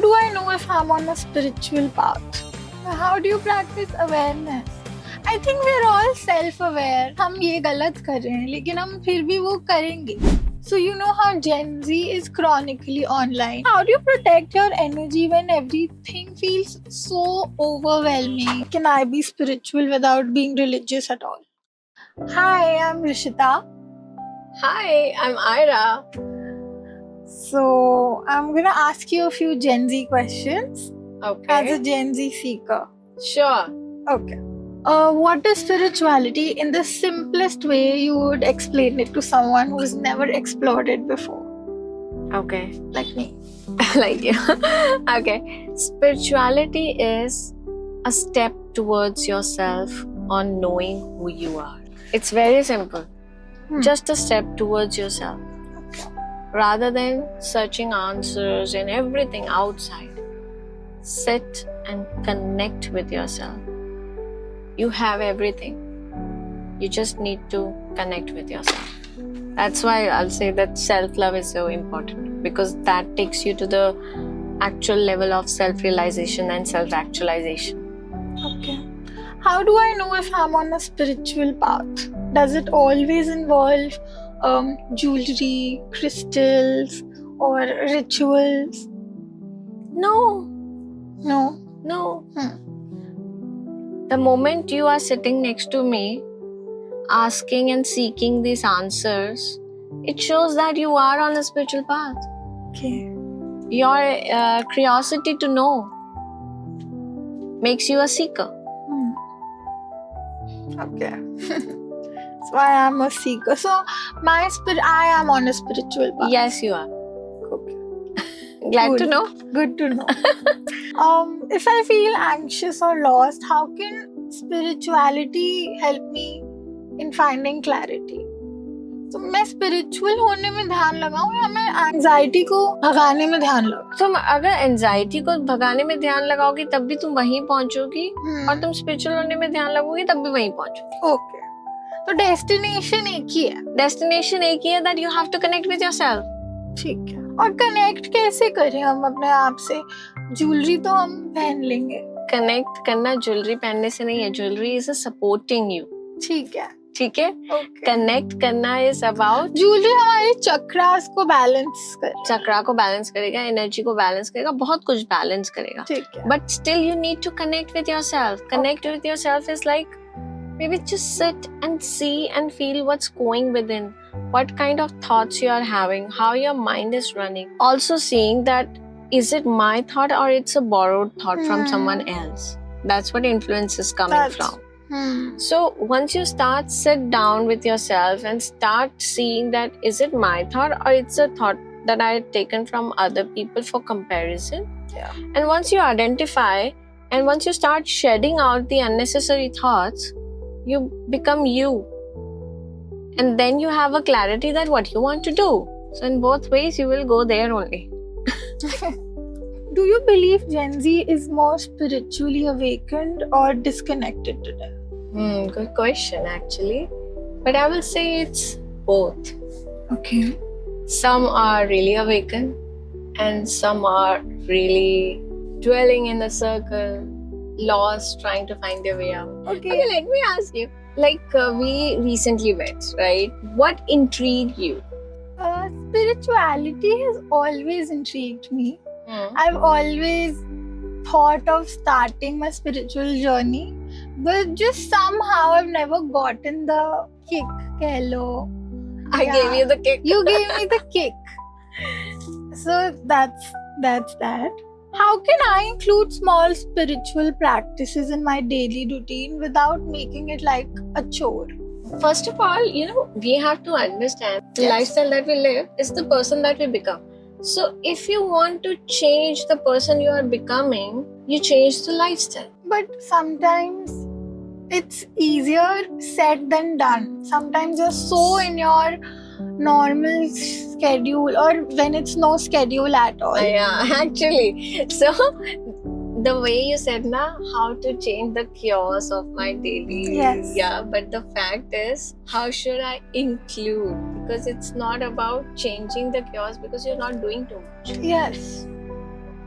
do I know if I'm on a spiritual path? How do you practice awareness? I think we're all self-aware. हम ये गलत कर रहे हैं लेकिन हम फिर भी वो करेंगे. So you know how Gen Z is chronically online. How do you protect your energy when everything feels so overwhelming? Can I be spiritual without being religious at all? Hi, I'm Rishita. Hi, I'm Ira. So I'm gonna ask you a few Gen Z questions Okay. as a Gen Z seeker. Sure. Okay. What is spirituality in the simplest way you would explain it to someone who's never explored it before, Okay. like me? Like you. Okay. Spirituality is a step towards yourself on knowing who you are. It's very simple. Just a step towards yourself. Okay. Rather than searching answers and everything outside, sit and connect with yourself. You have everything. You just need to connect with yourself. That's why I'll say that self-love is so important, because that takes you to the actual level of self-realization and self-actualization. Okay. How do I know if I'm on a spiritual path? Does it always involve jewelry, crystals, or rituals? No. No. The moment you are sitting next to me, asking and seeking these answers, it shows that you are on a spiritual path. Okay. Your curiosity to know makes you a seeker. Okay. So I am a seeker. So I am on a spiritual path. Yes, you are. Okay. Glad to Good. know. Good to know. If I feel anxious or lost, how can spirituality help me in finding clarity? तो मैं spiritual होने में ध्यान लगाऊं या मैं anxiety को भगाने में ध्यान लगाऊं? तुम अगर एंजाइटी को भगाने में ध्यान लगाओगी तब भी तुम वहीं पहुंचोगी, और तुम स्पिरिचुअल होने में ध्यान लगाओगी तब भी वहीं पहुंचोगी. ओके. तो डेस्टिनेशन एक ही है. डेस्टिनेशन एक ही है, that you have to connect with yourself. ठीक है. और कनेक्ट कैसे करें हम अपने आप से? ज्वेलरी तो हम पहन लेंगे. कनेक्ट करना ज्वेलरी पहनने से नहीं है. Jewellery is supporting you. ठीक है. ठीक है. ओके. कनेक्ट करना इज अबाउट ज्वेलरी हमारे चक्रास को बैलेंस कर. चक्रा को बैलेंस करेगा, एनर्जी को बैलेंस करेगा, बहुत कुछ बैलेंस करेगा. ठीक है. But still you need to connect with yourself. Connect with yourself is like maybe just sit and see and feel what's going within, what kind of thoughts you are having, how your mind is running. Also seeing that is it my thought or it's a borrowed thought from someone else. That's what influence is coming from. So once you sit down with yourself and start seeing that is it my thought or it's a thought that I had taken from other people for comparison. Yeah. And once you identify and once you start shedding out the unnecessary thoughts, you become you. And then you have a clarity that what you want to do. So in both ways, you will go there only. Do you believe Gen Z is more spiritually awakened or disconnected today? Good question, actually. But I will say it's both. Okay. Some are really awakened and some are really dwelling in a circle, lost, trying to find their way out. Okay, let me ask you. We recently met, right? What intrigued you? Spirituality has always intrigued me. I've always thought of starting my spiritual journey, but just somehow I've never gotten the kick. Hello. I gave you the kick. You gave me the kick. So that's that. How can I include small spiritual practices in my daily routine without making it like a chore? First of all, we have to understand the lifestyle that we live is the person that we become. So if you want to change the person you are becoming, you change the lifestyle. But sometimes it's easier said than done. Sometimes you're so in your normal schedule or when it's no schedule at all. Yeah, actually. So the way you said how to change the chaos of my daily. Yes. Yeah, but the fact is, how should I include? Because it's not about changing the chaos because you're not doing too much. Yes.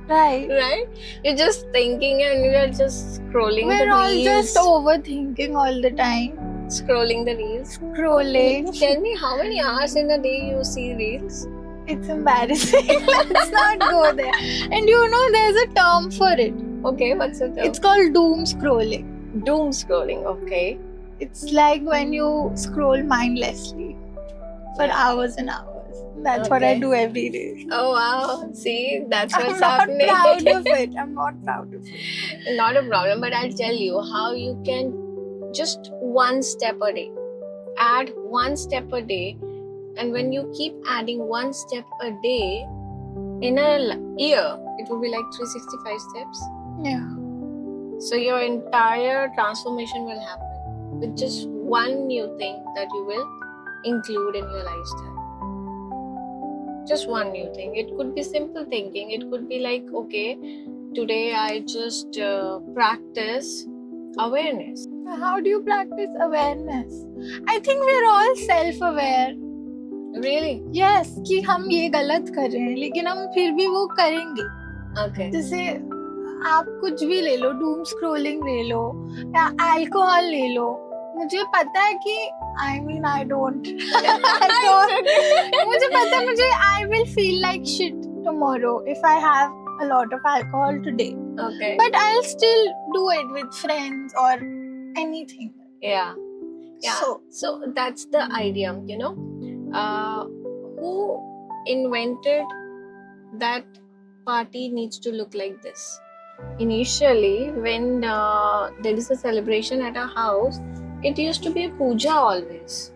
Right. right? You're just thinking and you're just scrolling We're the all reels. just overthinking all the time. Scrolling the reels. Scrolling. Tell me, how many hours in a day you see reels? It's embarrassing. Let's not go there. And you know, there's a term for it. Okay, what's the term? It's called doom scrolling. Doom scrolling, okay. It's like when you scroll mindlessly for hours and hours. That's what I Okay. do every day. Oh wow, see, that's I'm what's not happening. proud of it. I'm not proud of it. Not a problem, but I'll tell you how you can just one step a day. Add one step a day, and when you keep adding one step a day, in a year, it will be like 365 steps. Yeah. So your entire transformation will happen with just one new thing that you will include in your lifestyle. Just one new thing. It could be simple thinking. It could be like, okay, today I just practice awareness. How do you practice awareness? I think we're all self-aware. Really? Yes, कि हम ये गलत कर रहे हैं, लेकिन हम फिर भी वो करेंगे. Okay. जैसे आप कुछ भी ले लो, डूम स्क्रोलिंग ले लो या अल्कोहल ले लो. मुझे पता है कि I don't. मुझे पता है, मुझे I will feel like shit tomorrow if I have a lot of alcohol today. Okay. But I'll still do it with friends or anything. Yeah. Yeah. So that's the idea, you know. Who invented that party needs to look like this? Initially, when there is a celebration at a house, it used to be a puja always.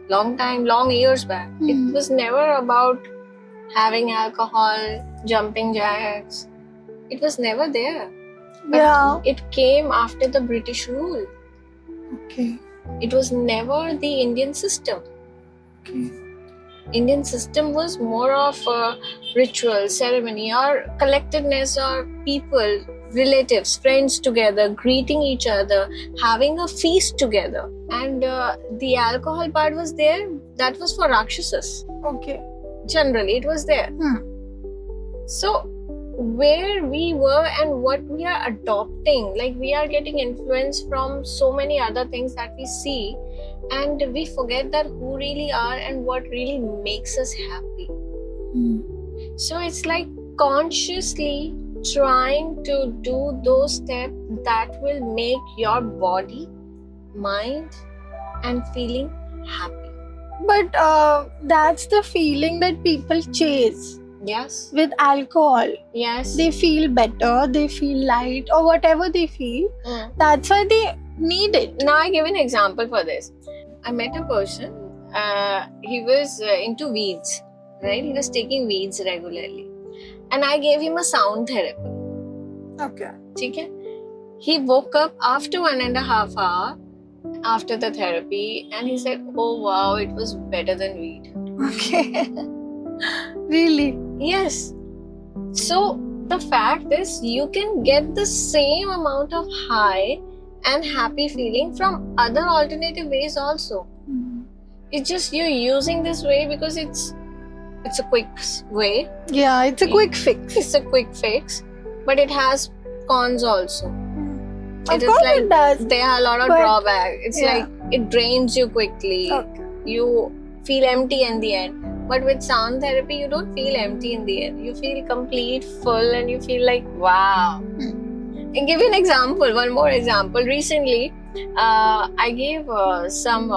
Long years back. It was never about having alcohol, jumping jacks. It was never there. But Yeah. it came after the British rule. Okay. It was never the Indian system. Okay. Indian system was more of a ritual, ceremony, or collectedness, or people, relatives, friends together, greeting each other, having a feast together. And the alcohol part was there. That was for Rakshasas. Okay. Generally, it was there. So, where we were and what we are adopting, like we are getting influence from so many other things that we see, and we forget that who really are and what really makes us happy. So it's like consciously trying to do those steps that will make your body, mind, and feeling happy. But that's the feeling that people chase Yes. with alcohol. Yes. They feel better, they feel light, or whatever they feel. That's why they need it. Now I give an example for this. I met a person. He was into weeds, right? He was taking weeds regularly, and I gave him a sound therapy. Okay. Okay? He woke up after 1.5 hours after the therapy, and he said, "Oh wow, it was better than weed." Okay. Really? Yes. So the fact is, you can get the same amount of high and happy feeling from other alternative ways also. It's just you're using this way because it's a quick way. Yeah, it's a quick fix. It's a quick fix, but it has cons also. Of It is course like it does. there are a lot of But- drawbacks. It's yeah. like it drains you quickly. Okay. You feel empty in the end. But with sound therapy, you don't feel empty in the end. You feel complete, full, and you feel like, wow. I'll give you an example, one more example. Recently, I gave some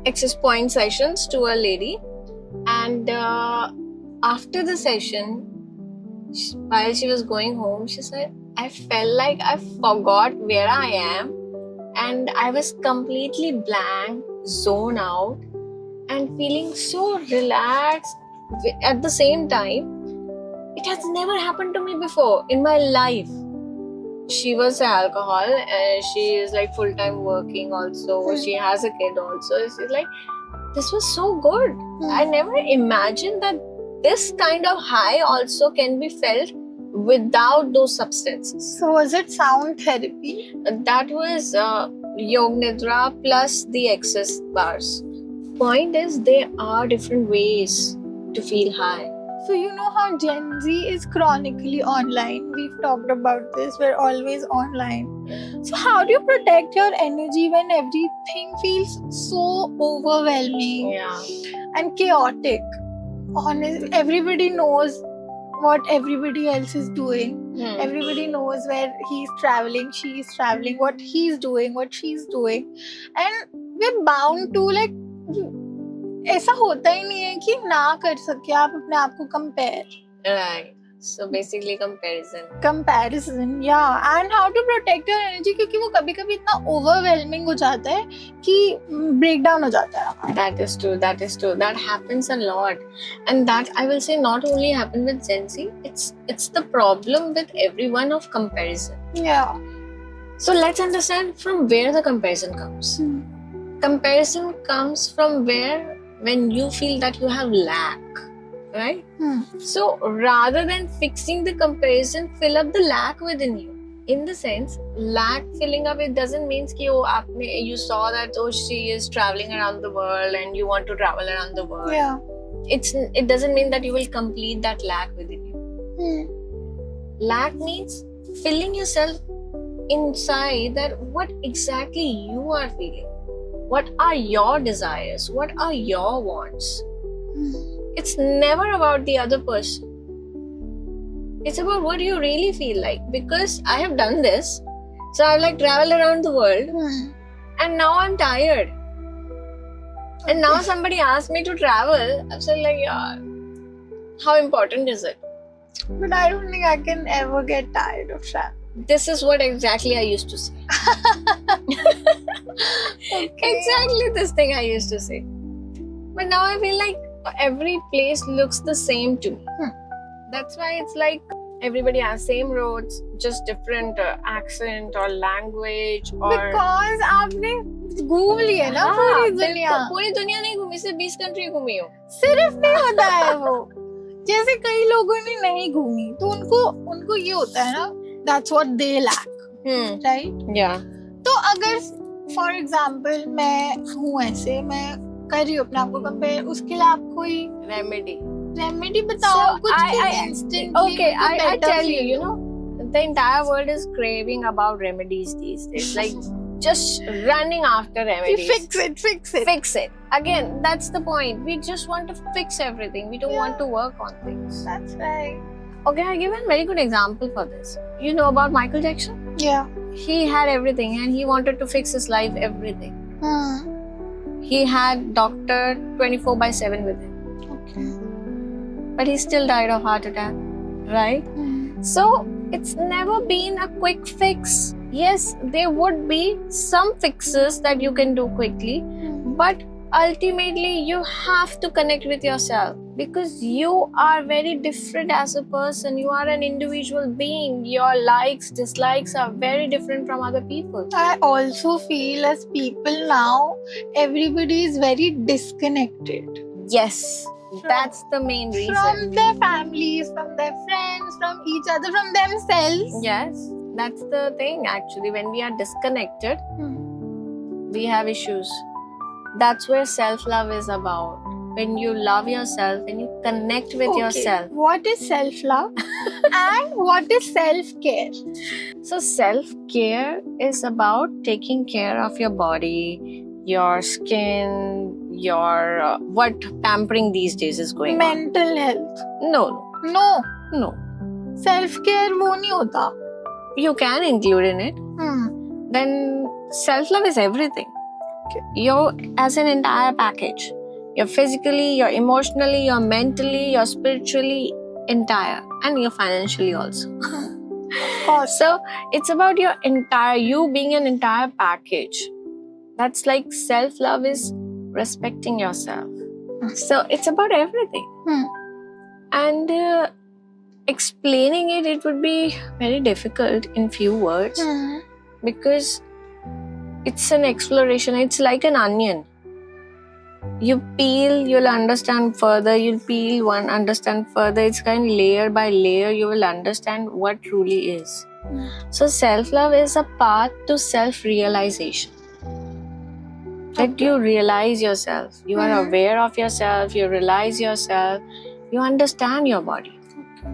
access point sessions to a lady, and after the session, while she was going home, she said, I felt like I forgot where I am, and I was completely blank, zoned out, and feeling so relaxed at the same time. It has never happened to me before in my life. She was alcohol, and she is like full-time working also. She has a kid also. She's like, this was so good. I never imagined that this kind of high also can be felt without those substances. So was it sound therapy? That was Yog Nidra plus the excess bars. Point is, there are different ways to feel high. So you know how Gen Z is chronically online. We've talked about this. We're always online. So how do you protect your energy when everything feels so overwhelming Yeah. and chaotic? Everybody knows what everybody else is doing. Everybody knows where he's traveling, she's traveling, what he's doing, what she's doing, and we're bound to like. ऐसा होता ही नहीं है कि ना कर सके आप अपने आप को compare Right. So basically comparison. या and how to protect your energy क्योंकि वो कभी कभी इतना ओवरवेलमिंग हो जाता है कि ब्रेक डाउन हो जाता है. That is true. That is true. That happens a lot, and that I will say not only happen with Gen Z. It's the problem with everyone of comparison. Yeah. So let's understand from where the comparison comes. Comparison comes from where when you feel that you have lack, right? So rather than fixing the comparison, fill up the lack within you. In the sense, lack filling up, it doesn't mean that you saw that she is traveling around the world and you want to travel around the world. Yeah. It doesn't mean that you will complete that lack within you. Lack means filling yourself inside that what exactly you are feeling. What are your desires? What are your wants? It's never about the other person. It's about what you really feel like. Because I have done this. So I've like traveled around the world. And now I'm tired. And now somebody asked me to travel. I said like, yeah, how important is it? But I don't think I can ever get tired of travel. This is what exactly I used to say. Exactly this thing I used to say. But now I feel like every place looks the same to me. That's why it's like everybody has same roads, just different accent or language or. Because आपने घूम ली है ना पूरी दुनिया. पूरी दुनिया नहीं घूमी, सिर्फ 20 कंट्री घूमी हूँ. सिर्फ नहीं होता है वो. जैसे कई लोगों ने नहीं घूमी तो उनको ये होता है ना. That's what they lack, right? Yeah. तो अगर for example मैं हूँ ऐसे, मैं कर रही हूँ अपने आप को कंपेयर, उसके लिए आप कोई रेमेडी बताओ कुछ instantly. Okay, I tell you, you know, the entire world is craving about remedies these days. Like just running after remedies. Fix it. Again, that's the point. We just want to fix everything. We don't want to work on things. That's right. Okay, I give a very good example for this. You know about Michael Jackson? Yeah. He had everything and he wanted to fix his life, everything. He had doctor 24/7 with him. Okay. But he still died of heart attack, right? So, it's never been a quick fix. Yes, there would be some fixes that you can do quickly, but ultimately you have to connect with yourself because you are very different as a person. You are an individual being. Your likes, dislikes are very different from other people. I also feel as people now, everybody is very disconnected. Yes, that's the main reason. From their families, from their friends, from each other, from themselves. Yes, that's the thing actually. When we are disconnected, we have issues. That's where self-love is about. When you love yourself and you connect with yourself. What is self-love? And what is self-care? So self-care is about taking care of your body, your skin, your what pampering these days is going Mental health. on. No. Self-care वो नहीं होता. You can include in it. Then self-love is everything. You're as an entire package. You're physically, you're emotionally, you're mentally, you're spiritually entire, and you're financially also. So it's about you being an entire package. That's like self-love is respecting yourself. So it's about everything. And explaining it would be very difficult in few words because it's an exploration. It's like an onion. You peel, you'll understand further. You'll peel one, understand further. It's kind of layer by layer. You will understand what truly is. So self-love is a path to self-realization. That you realize yourself. You are aware of yourself. You realize yourself. You understand your body. Okay.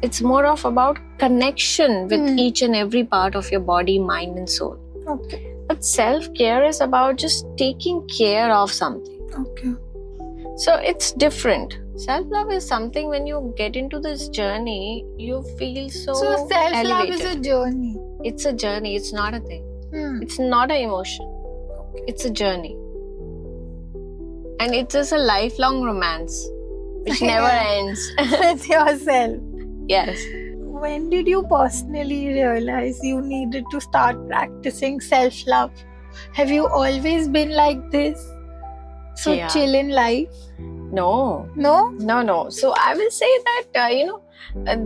It's more of about connection with Hmm. each and every part of your body, mind, and soul. Okay. But self-care is about just taking care of something. Okay. So it's different. Self-love is something when you get into this journey, you feel so So self-love is elevated. a journey. It's a journey, it's not a thing. Hmm. It's not an emotion. Okay. It's a journey. And it is a lifelong romance which never ends. With yourself. Yes. When did you personally realize you needed to start practicing self-love? Have you always been like this? So Yeah. chill in life? No. No? So I will say that,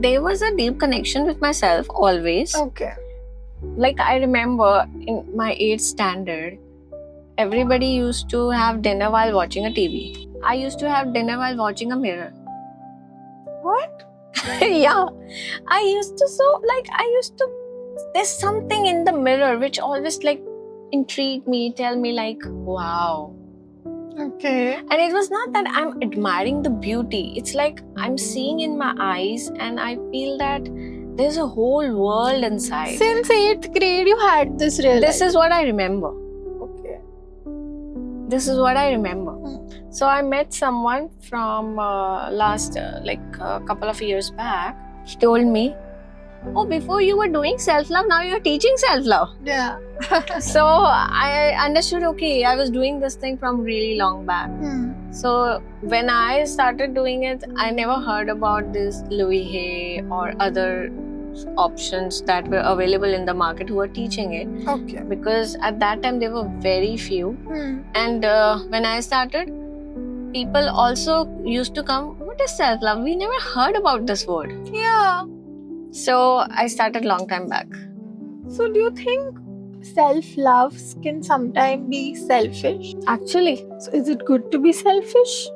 there was a deep connection with myself always. Okay. Like I remember in my 8th standard, everybody used to have dinner while watching a TV. I used to have dinner while watching a mirror. What? Yeah. There's something in the mirror which always like intrigued me, tell me like, wow. Okay. And it was not that I'm admiring the beauty. It's like I'm seeing in my eyes and I feel that there's a whole world inside. Since 8th grade, you had this realization. This is what I remember. Okay. This is what I remember. Hmm. So I met someone from last a couple of years back. He told me, oh, before you were doing self-love, now you're teaching self-love. Yeah. So I understood, okay, I was doing this thing from really long back. Hmm. So when I started doing it, I never heard about this Louis Hay or other options that were available in the market who were teaching it, Okay. because at that time there were very few. Hmm. And when I started, people also used to come, what is self-love? We never heard about this word. Yeah. So I started long time back. So do you think self-love can sometimes be selfish? Actually, So is it good to be selfish?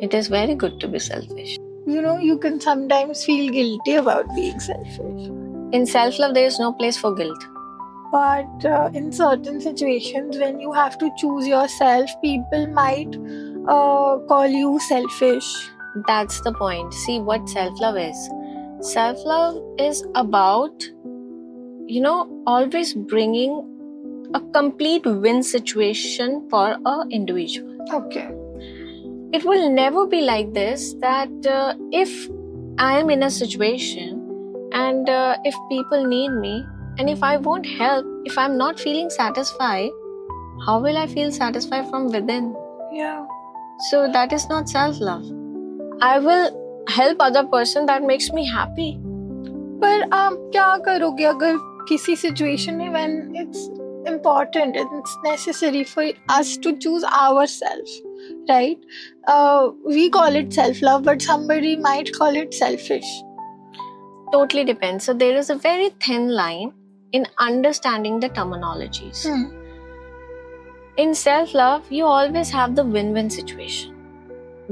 it is very good to be selfish. You can sometimes feel guilty about being selfish. In self-love, there is no place for guilt. But in certain situations, when you have to choose yourself, people might call you selfish. That's the point. See what self-love is. Self-love is about, always bringing a complete win situation for an individual. Okay. It will never be like this that if I am in a situation and if people need me and if I won't help, if I'm not feeling satisfied, how will I feel satisfied from within? Yeah. So that is not self-love. I will help other person that makes me happy. पर आप क्या करोगे अगर किसी situation में when it's important and it's necessary for us to choose ourselves, right? We call it self-love, but somebody might call it selfish. Totally depends. So there is a very thin line in understanding the terminologies. In self-love, you always have the win-win situation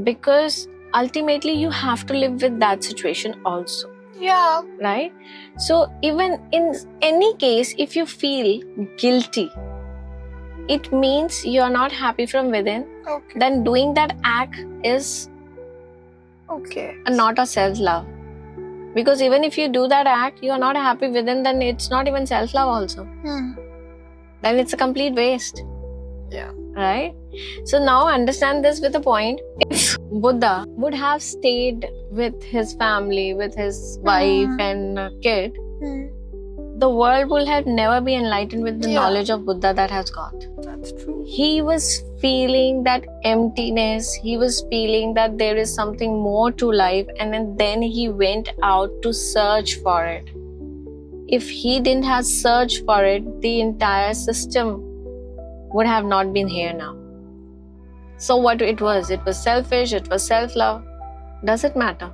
because ultimately you have to live with that situation also, Yeah. right? So even in any case, if you feel guilty, it means you are not happy from within. Okay. Then doing that act is Okay. not a self-love. Because even if you do that act, you are not happy within, then it's not even self-love also. Then it's a complete waste. Yeah. Right? So now understand this with a point. If Buddha would have stayed with his family, with his wife and kid, the world will have never been enlightened with the Yeah. knowledge of Buddha that has got. That's true. He was feeling that emptiness. He was feeling that there is something more to life, and then he went out to search for it. If he didn't have searched for it, the entire system would have not been here now. So what it was selfish, it was self-love. Does it matter?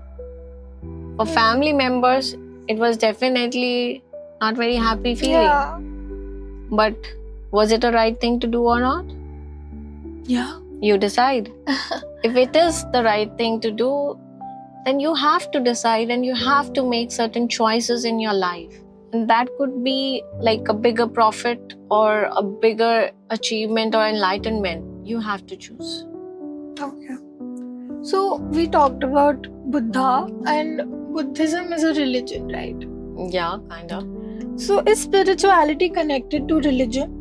For family members, it was definitely not very happy feeling. Yeah. But was it a right thing to do or not? Yeah. You decide. If it is the right thing to do, then you have to decide and you have to make certain choices in your life. And that could be like a bigger profit or a bigger achievement or enlightenment. You have to choose. Okay. So we talked about Buddha, and Buddhism is a religion, right? Yeah, kind of. So is spirituality connected to religion?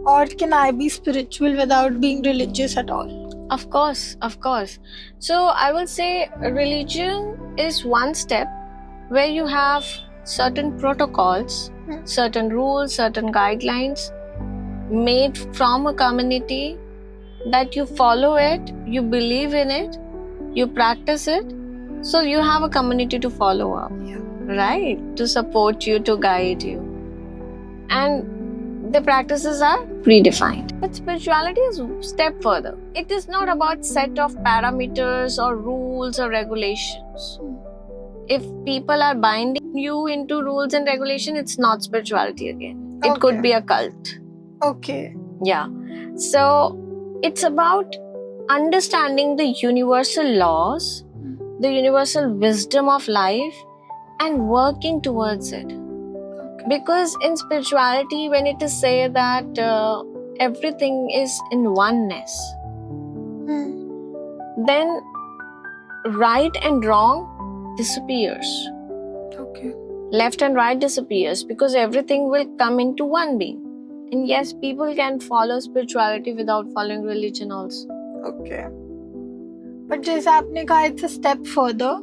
Or can I be spiritual without being religious at all? Of course, of course. So I will say religion is one step where you have certain protocols, Hmm. certain rules, certain guidelines made from a community that you follow it, you believe in it, you practice it. So you have a community to follow up, Yeah. right? To support you, to guide you. And the practices are predefined. But spirituality is a step further. It is not about set of parameters or rules or regulations. If people are binding you into rules and regulation, it's not spirituality again. It could Okay. be a cult. Okay. Yeah. So it's about understanding the universal laws, the universal wisdom of life, and working towards it. Because in spirituality, when it is said that everything is in oneness, then right and wrong disappears. Okay. Left and right disappears because everything will come into one being. And yes, people can follow spirituality without following religion also. Okay. But जैसे आपने कहा it's a step further,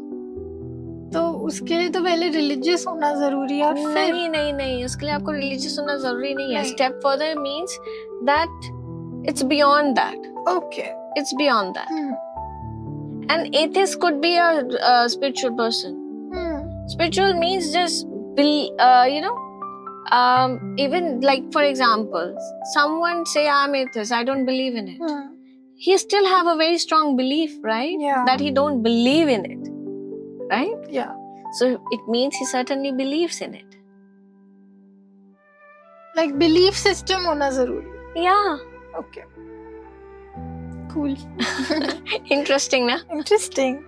तो उसके लिए तो पहले religious होना जरूरी है और फिर नहीं नहीं नहीं उसके लिए आपको religious होना जरूरी नहीं है. नहीं. Step further means that it's beyond that. Okay. It's beyond that. An atheist could be a spiritual person. Spiritual means just even like for example, someone say I'm atheist, I don't believe in it. He still have a very strong belief, right? Yeah. That he don't believe in it, right? Yeah. So it means he certainly believes in it. Like belief system होना जरूरी. Yeah. Okay. Cool. Interesting, na? Interesting.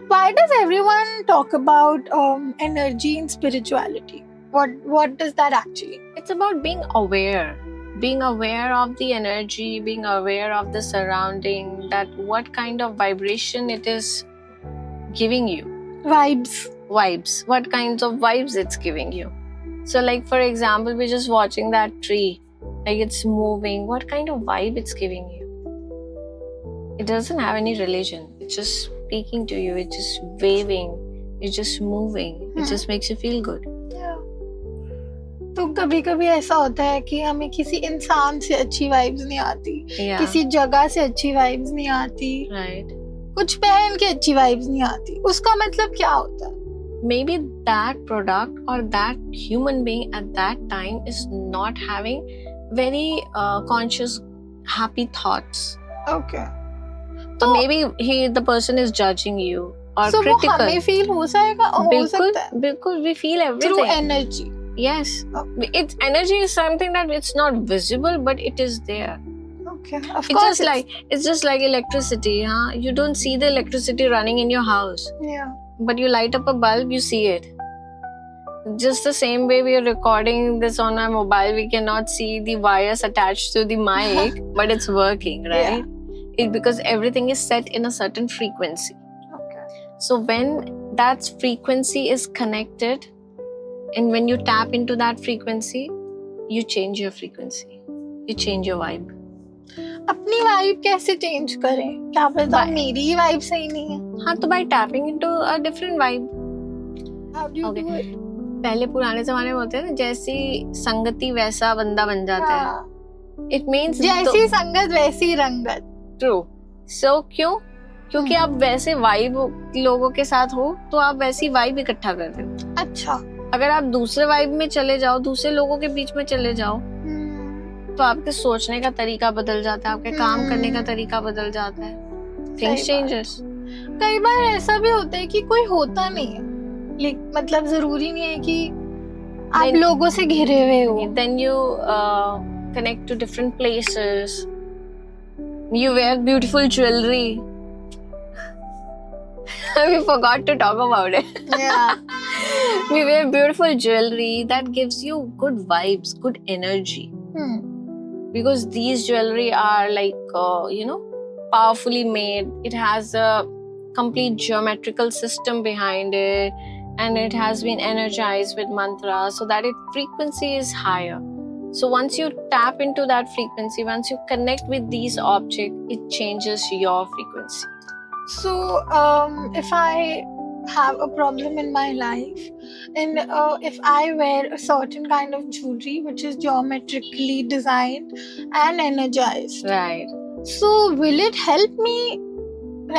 Why does everyone talk about energy and spirituality? What does that actually? It's about being aware of the energy, being aware of the surrounding, that what kind of vibration it is giving you. Vibes. What kinds of vibes it's giving you. So like for example, we're just watching that tree, like it's moving. What kind of vibe it's giving you? It doesn't have any religion. It's just speaking to you. It's just waving. It's just moving. It just makes you feel good. तो कभी-कभी ऐसा होता है कि हमें किसी इंसान से अच्छी वाइब्स नहीं आती, किसी जगह से अच्छी वाइब्स नहीं आती, कुछ पहन के अच्छी वाइब्स नहीं आती. उसका मतलब क्या होता है? Maybe that product or that human being at that time is not having very conscious, happy thoughts. Okay. So maybe the person is judging you or so critical. वो हमें feel हो सकता है. बिल्कुल, we feel everything. Through energy. Yes. It's energy is something that it's not visible, but it is there. Okay. Of course. It's just like electricity, huh? You don't see the electricity running in your house. Yeah. But you light up a bulb, you see it. Just the same way we are recording this on our mobile, we cannot see the wires attached to the mic, but it's working, right? Yeah. Because everything is set in a certain frequency. Okay. So when that frequency is connected, and when you tap into that frequency, you change your frequency. You change your vibe. अपनी vibe कैसे change करें? क्या पता मेरी ही vibe सही नहीं है. हाँ, तो by tapping into a different vibe. How do you do it? पहले पुराने जमाने में होते हैं ना, जैसी संगति वैसा बंदा बन जाता है. It means जैसी संगत वैसी रंगत. True. So क्यों? क्योंकि आप वैसे वाइब लोगों के साथ हो, तो आप वैसी वाइब इकट्ठा करते हो. अच्छा. अगर आप दूसरे वाइब में चले जाओ, दूसरे लोगों के बीच में चले जाओ, तो आपके सोचने का तरीका बदल जाता है, आपके काम करने का तरीका बदल जाता है. Things changes. कई बार ऐसा भी होता है कि कोई होता नहीं है, मतलब जरूरी नहीं है कि आप लोगों से घिरे हुए हो. Then you connect to different places. You wear beautiful jewelry. We forgot to talk about it. Yeah. We wear beautiful jewelry that gives you good vibes, good energy. Because these jewelry are like, powerfully made. It has a complete geometrical system behind it, and it has been energized with mantra so that its frequency is higher. So once you tap into that frequency, once you connect with these objects, it changes your frequency. So, if I have a problem in my life, and if I wear a certain kind of jewelry which is geometrically designed and energized, Right. so will it help me?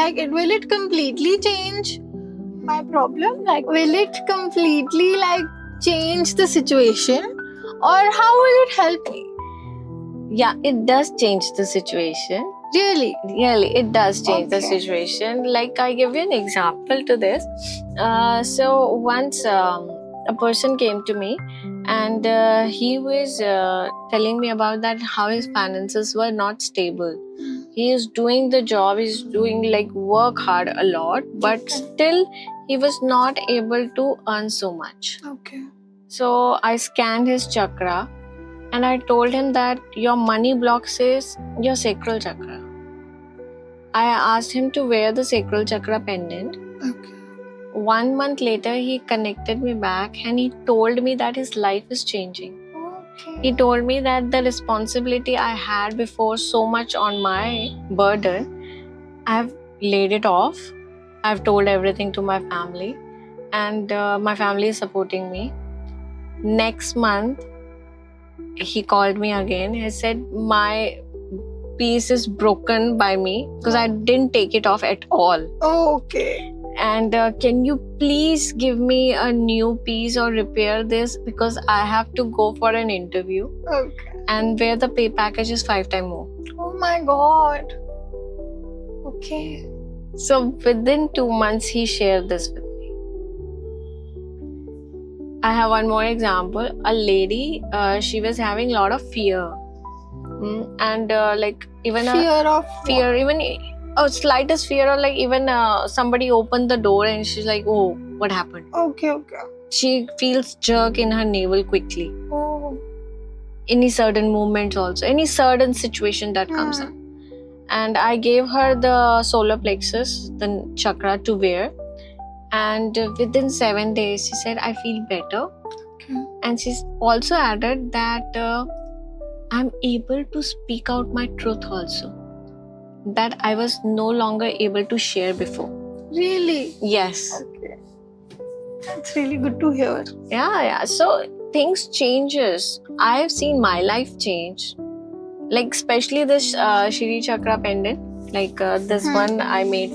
Like, will it completely change my problem? Like, will it completely change the situation, or how will it help me? Yeah, it does change the situation. Really? Really, it does change the Okay. situation. Like, I give you an example to this. So once a person came to me, and he was telling me about that how his finances were not stable. He is doing the job, he's doing like work hard a lot, but Okay. still he was not able to earn so much. Okay. So I scanned his chakra, and I told him that your money block is your sacral chakra. I asked him to wear the sacral chakra pendant. Okay. 1 month later, he connected me back, and he told me that his life is changing. Okay. He told me that the responsibility I had before, so much on my burden, I've laid it off. I've told everything to my family, and my family is supporting me. Next month, he called me again. He said, my piece is broken by me because I didn't take it off at all. Oh, okay. And can you please give me a new piece or repair this, because I have to go for an interview, Okay. and where the pay package is 5 times more. Oh my god. Okay. So within 2 months, he shared this with me. I have one more example. A lady, she was having a lot of fear. And like even Fear of fear, even a slightest fear, or like even somebody opened the door and she's like, oh, what happened? Okay, okay. She feels jerk in her navel quickly. Oh. Any sudden movements also, any sudden situation that comes up. And I gave her the solar plexus, the chakra to wear. And within 7 days, she said, I feel better. Okay. And she's also added that I'm able to speak out my truth also, that I was no longer able to share before. Really? Yes. Okay. That's really good to hear. Yeah. So things changes. I have seen my life change. Like especially this Shri Chakra pendant. Like this one I made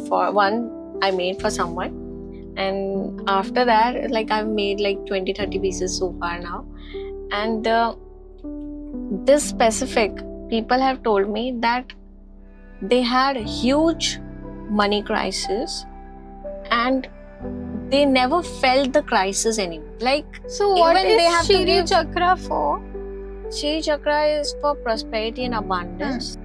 for someone. And after that, like I've made like 20-30 pieces so far now. And this specific, people have told me that they had a huge money crisis and they never felt the crisis anymore. Like, So what even they is have to Shri give- Chakra for? Shri Chakra is for prosperity and abundance.